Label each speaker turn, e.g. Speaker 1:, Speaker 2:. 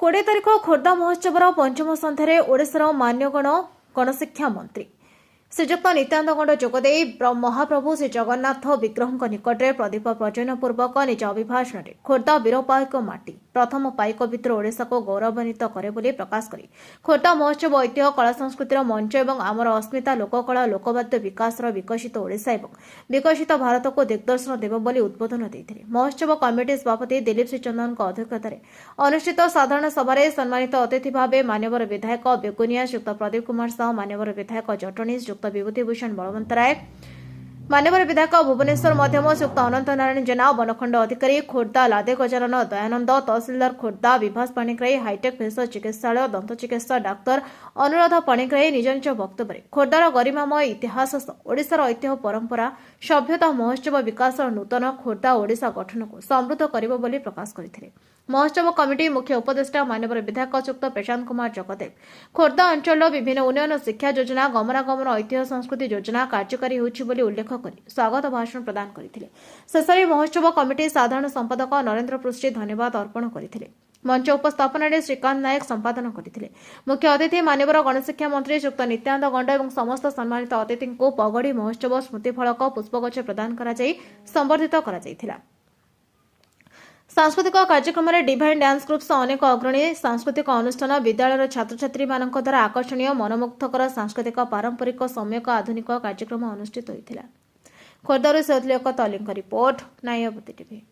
Speaker 1: 20 तारिख खोर्धा महोत्सव पंचम सन्धार ओडिशार मान्यगण गणशिक्षा मंत्री श्रीजुक्त नित्यानंद गंड जोगदे महाप्रभु श्री जगन्नाथ विग्रह निकट में प्रदीप प्रज्वलन पूर्वक निज अभिभाषण में खोर्धा वीरपाइक माटी प्रथम पाइक भितर ओडिशा को गौरवान्वित करे बोली प्रकाश करी खोर्धा महोत्सव ऐतिह्य कला संस्कृतिर मंच और आमर अस्मिता लोककला लोकवाद्य विकास विकसित ओडिशा और विकसित भारत को दिग्दर्शन देव बोली उद्बोधन देते महोत्सव कमिटी सभापति दिलीप श्री चंदन अध्यक्षतार अनुष्ठित साधारण सभार सम्मानित अतिथि भाव मान्यवर विधायक बेगुनिया श्रीयुक्त प्रदीप कुमार साहू मान्यवर विधायक जटनी श्रीयुक्त विभूतिभूषण बलवंत राय मान्यवर विधायक भुवनेश्वर मध्यम श्रीयुक्त अनंत नारायण जेना वनखंड अधिकारी खोर्धा लादे गजानन दयानंद तहसिलदार खोर्धा विभास पाणिग्राही हाईटेक भेष चिकित्सालय दंत चिकित्सा डाक्तर अनुराध पाणिग्राही निज निज वक्तव्य खोर्धार गरिमामय इतिहास ओडिशार ऐतिह्य परंपरा सभ्यता महोत्सव विकास नूतन खोर्धा ओडिशा गठन को समृद्ध करिबो बोली प्रकाश करथिले महोत्सव कमिटी मुख्य उपदेष्टा मान्यवर विधायक श्रीयुक्त प्रशांत कुमार जगदेव खोर्धा अंचल विभिन्न उन्नयन शिक्षा योजना गमनागमन ऐतिह्य संस्कृति योजना कार्यकारी होछि बोली उल्लेख करी स्वागत भाषण प्रदान करथिले शेषरे महोत्सव कमिटी साधारण संपादक नरेंद्र पृष्ठी धन्यवाद अर्पण करथिले मंच उपस्थापन श्रीकांत नायक संपादन करथिले मुख्य अतिथि मान्यवर गणशिक्षा मंत्री श्रीयुक्त नित्यानंद गंड और समस्त सम्मानित अतिथि को पगड़ी महोत्सव स्मृतिफलक पुष्पगुच्छ प्रदान करा जाई संबर्धित करा जायथिला सांस्कृतिक कार्यक्रम में डिवाइन डांस ग्रुप सह अनेक अग्रणी सांस्कृतिक अनुष्ठान विद्यालय छात्र छात्री मानक द्वारा आकर्षणीय मनमुग्धकर सांस्कृतिक पारंपरिक सम्यक आधुनिक कार्यक्रम अनुष्ठित होता खोर्धारू से रिपोर्ट नायवती टीवी।